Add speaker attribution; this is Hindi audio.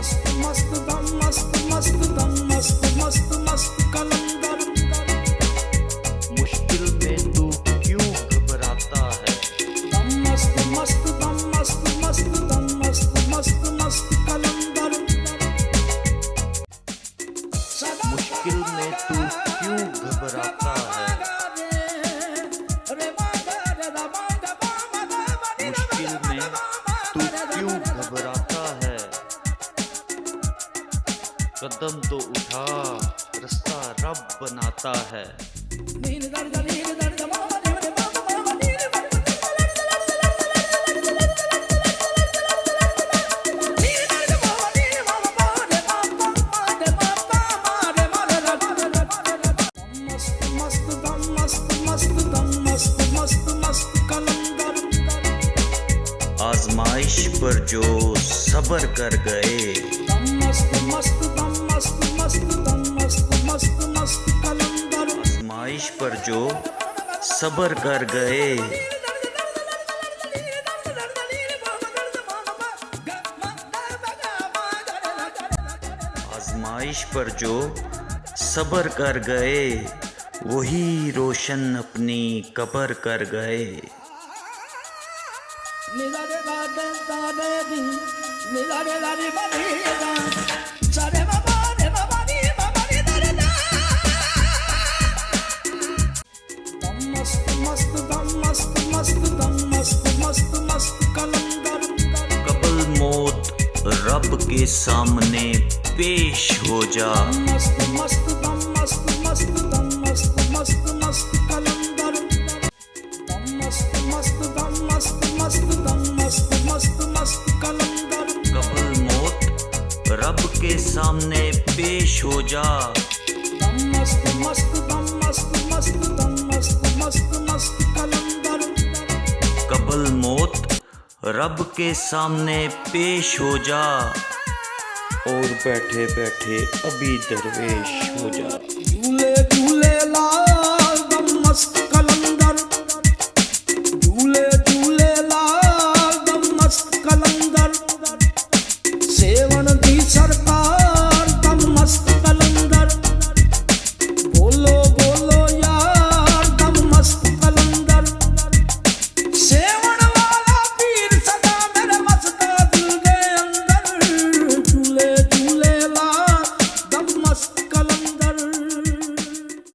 Speaker 1: मस्त मस्त दम मस्त मस्त दम मस्त मस्त मस्त कलंदर।
Speaker 2: मुश्किल में तू क्यों घबराता है?
Speaker 1: दम मस्त मस्त दम मस्त मस्त दम मस्त मस्त मस्त कलंदर।
Speaker 2: मुश्किल में तू क्यों घबराता है? मुश्किल में तू क्यों घबराता है? कदम तो उठा, रास्ता रब बनाता है। आजमाइश पर जो सब्र कर गए, आजमाइश पर जो सब्र कर गए, आजमाइश पर जो सब्र कर गए, वही रोशन अपनी कब्र कर गए। कबल मौत रब के सामने पेश हो जा, कबल मौत रब के सामने पेश हो जा। कबल मौत रब के सामने पेश हो जा, और बैठे बैठे अभी दरवेश हो जा।